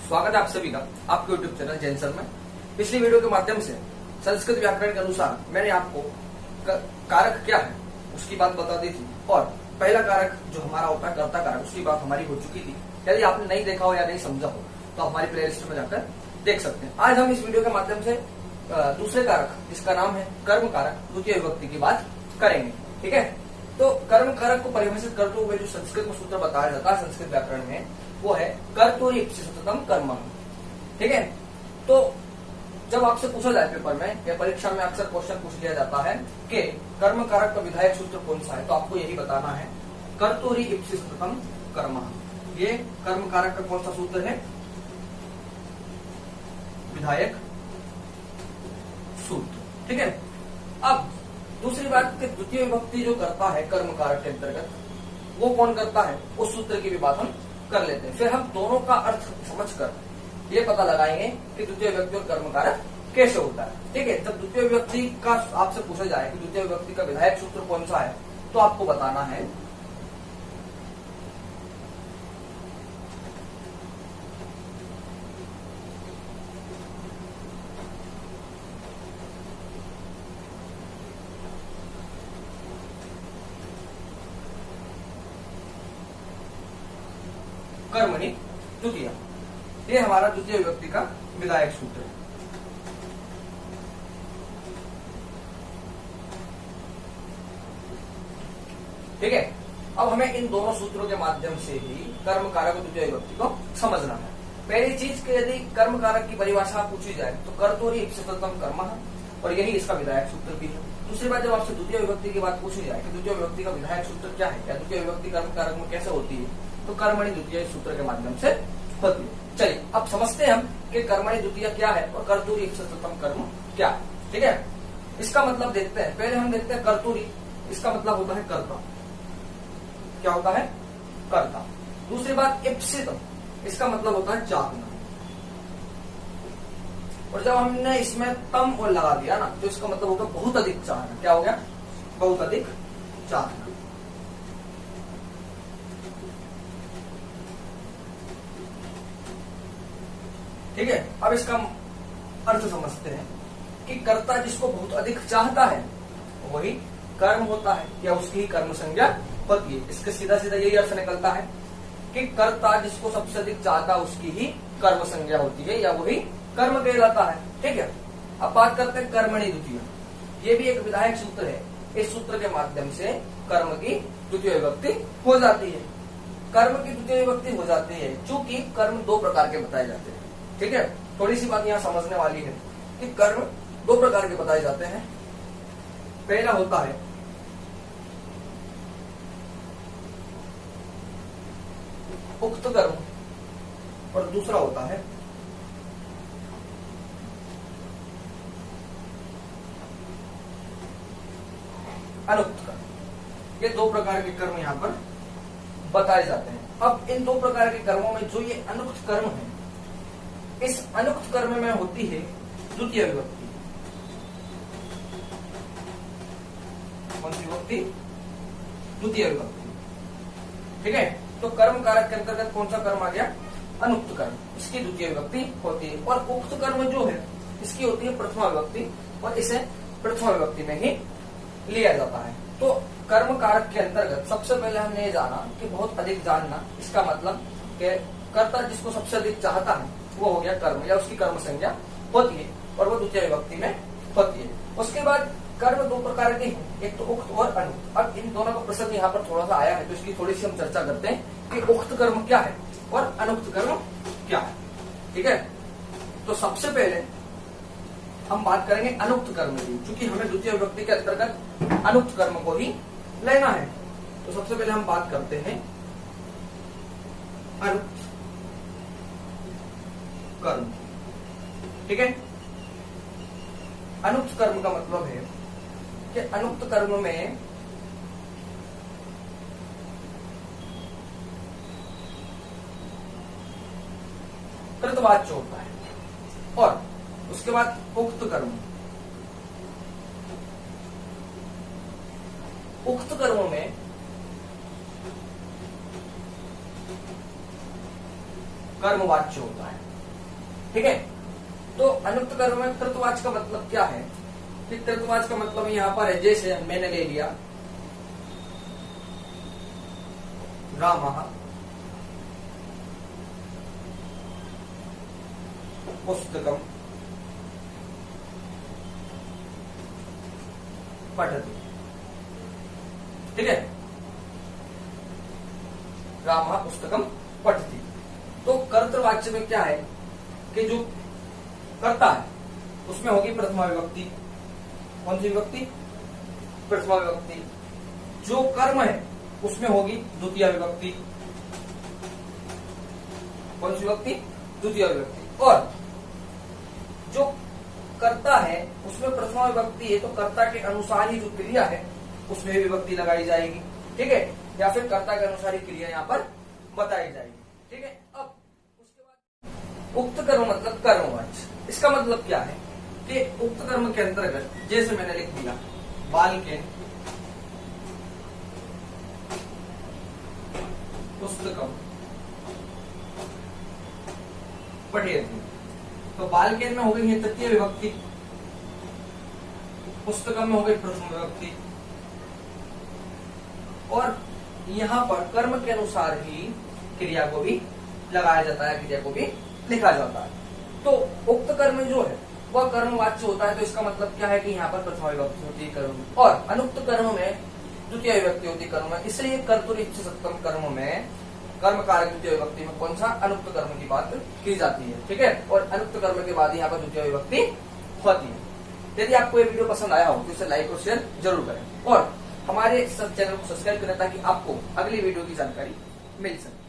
स्वागत है आप सभी का आपके यूट्यूब चैनल जैन सर में। पिछली वीडियो के माध्यम से संस्कृत व्याकरण के अनुसार मैंने आपको कारक क्या है उसकी बात बता दी थी और पहला कारक जो हमारा होता है कर्ता कारक, उसकी बात हमारी हो चुकी थी। यदि आपने नहीं देखा हो या नहीं समझा हो तो हमारी प्लेलिस्ट में जाकर देख सकते हैं। आज हम इस वीडियो के माध्यम से दूसरे कारक जिसका नाम है कर्म कारक द्वितीय विभक्ति की बात करेंगे। ठीक है, तो कर्म कारक को परिभाषित करते हुए जो संस्कृत में सूत्र बताया जाता है संस्कृत व्याकरण में, वो है कर्तुरी सततम कर्म। ठीक है, तो जब आपसे पूछा जाए पेपर में या परीक्षा में अक्सर क्वेश्चन पूछ लिया जाता है कि कर्म कारक का विधायक सूत्र कौन सा है, तो आपको यही बताना है कर्तुरी सततम कर्म। ये कर्म कारक का कौन सा सूत्र है? विधायक सूत्र। ठीक है, अब दूसरी बात कि द्वितीय विभक्ति जो करता है कर्म कारक के अंतर्गत वो कौन करता है, उस सूत्र की भी बात हम कर लेते हैं। फिर हम दोनों का अर्थ समझकर ये पता लगाएंगे कि द्वितीय विभक्ति और कर्म कारक कैसे होता है। ठीक है, जब द्वितीय विभक्ति का आपसे पूछा जाए कि द्वितीय विभक्ति का विधायक सूत्र कौन सा है, तो आपको बताना है कर्मणि द्वितीय। ये हमारा द्वितीय विभक्ति का विधायक सूत्र है। ठीक है, अब हमें इन दोनों सूत्रों के माध्यम से ही कर्म कारक और द्वितीय विभक्ति को समझना है। पहली चीज कि यदि कर्म कारक की परिभाषा पूछी जाए तो कर्तुरी सततम कर्म है और यही इसका विधायक सूत्र भी है। दूसरी बात, जब आपसे द्वितीय विभक्ति की बात पूछी जाए कि द्वितीय विभक्ति का विधायक सूत्र क्या है या द्वितीय विभक्ति कर्म कारक में कैसे होती है, तो कर्मणि द्वितीय सूत्र के माध्यम से होती है। चलिए अब समझते हैं हम कि कर्मणि द्वितीय क्या है और कर्तुरी सततम कर्म क्या है। ठीक है, इसका मतलब देखते हैं। पहले हम देखते हैं कर्तुरी, इसका मतलब होता है कर्ता। क्या होता है? कर्ता। दूसरी बात इप्सित, इसका मतलब होता है चाहना। और जब हमने इसमें तम और लगा दिया ना, तो इसका मतलब होगा बहुत अधिक चाहना। क्या हो गया? बहुत अधिक चाहना। ठीक है, अब इसका अर्थ समझते हैं कि कर्ता जिसको बहुत अधिक चाहता है वही कर्म होता है या उसकी ही कर्म संज्ञा होती है। इसका सीधा सीधा यही अर्थ निकलता है कि कर्ता जिसको सबसे अधिक चाहता है उसकी ही कर्म संज्ञा होती है या वही कर्म कहलाता है। ठीक है, अब बात करते हैं कर्मणि द्वितीय। ये भी एक विधायक सूत्र है। इस सूत्र के माध्यम से कर्म की द्वितीय विभक्ति हो जाती है। कर्म की द्वितीय विभक्ति हो जाती है चूंकि कर्म दो प्रकार के बताए जाते हैं। ठीक है, थोड़ी सी बात यहाँ समझने वाली है कि कर्म दो प्रकार के बताए जाते हैं। पहला होता है उक्त कर्म और दूसरा होता है अनुक्त कर्म। ये दो प्रकार के कर्म यहाँ पर बताए जाते हैं। अब इन दो प्रकार के कर्मों में जो ये अनुक्त कर्म है, इस अनुक्त कर्म में होती है द्वितीय विभक्ति। कौन सी विभक्ति? द्वितीय विभक्ति। ठीक है, तो कर्म कारक के अंतर्गत कौन सा कर्म आ गया? अनुक्त कर्म। इसकी द्वितीय विभक्ति होती है। और उक्त कर्म जो है इसकी होती है प्रथमा विभक्ति और इसे प्रथमा विभक्ति में ही लिया जाता है। तो कर्म कारक के अंतर्गत सबसे पहले हमने ये जाना कि बहुत अधिक जानना, इसका मतलब कि कर्ता जिसको सबसे अधिक चाहता है वो हो गया कर्म या उसकी कर्म संज्ञा होती है और वो द्वितीय विभक्ति में होती है। उसके बाद कर्म दो प्रकार के हैं, एक तो उक्त और अनुक्त। अब इन दोनों का प्रसंग यहाँ पर थोड़ा सा आया है तो इसकी थोड़ी सी हम चर्चा करते हैं कि उक्त कर्म क्या है और अनुक्त कर्म क्या है। ठीक है, तो सबसे पहले हम बात करेंगे अनुक्त कर्म की, क्योंकि हमें द्वितीय विभक्ति के अंतर्गत अनुक्त कर्म को ही लेना है। तो सबसे पहले हम बात करते हैं अनुक्त कर्म। ठीक है, अनुक्त कर्म का मतलब है कि अनुक्त कर्म में कृतवाच्य होता है और उसके बाद उक्त कर्म। उक्त कर्मों में कर्मवाच्य होता है। ठीक है। तो अनुक्त कर्म में कृतवाच का मतलब क्या है कि कृतवाच का मतलब यहाँ पर है, जैसे मैंने ले लिया रामः पुस्तकम पठति, ठीक है, रामः पुस्तकम पठति। तो कर्तृवाच्य में क्या है कि जो कर्ता है उसमें होगी प्रथमा विभक्ति। कौन सी विभक्ति? प्रथमा विभक्ति। जो कर्म है उसमें होगी द्वितीय विभक्ति। कौन सी विभक्ति? द्वितीय विभक्ति। और जो कर्ता है उसमें प्रथमा विभक्ति है, तो कर्ता के अनुसार ही जो क्रिया है उसमें भी विभक्ति लगाई जाएगी, ठीक है, या फिर कर्ता के अनुसार ही क्रिया यहाँ पर बताई जाएगी, ठीक है। अब उसके बाद उक्त कर्म मतलब कर्मवाच्य। इसका मतलब क्या है कि उक्त कर्म के अंतर्गत जैसे मैंने लिख दिया बालकेन पुस्तकम पठेति, तो बालकेन में हो गई है तृतीय विभक्ति, पुस्तकम में हो गई प्रथम विभक्ति, और यहाँ पर कर्म के अनुसार ही क्रिया को भी लगाया जाता है, क्रिया को भी लिखा जाता है। तो उक्त कर्म जो है वह कर्मवाच्य होता है, तो इसका मतलब क्या है कि यहाँ पर प्रथमा विभक्ति होती है कर्म में, और अनुक्त कर्म में द्वितीय विभक्ति होती है कर्म में। इसलिए कर्तुरीच्छ सप्तम कर्म में कर्म कारक द्वितीय विभक्ति में कौन सा? अनुक्त कर्म की बात की जाती है, ठीक है। और अनुक्त कर्म के बाद यहाँ पर द्वितीय विभक्ति होती है। यदि आपको ये वीडियो पसंद आया हो तो इसे लाइक और शेयर जरूर करें, और हमारे चैनल को सब्सक्राइब करें ताकि आपको अगली वीडियो की जानकारी मिल सके।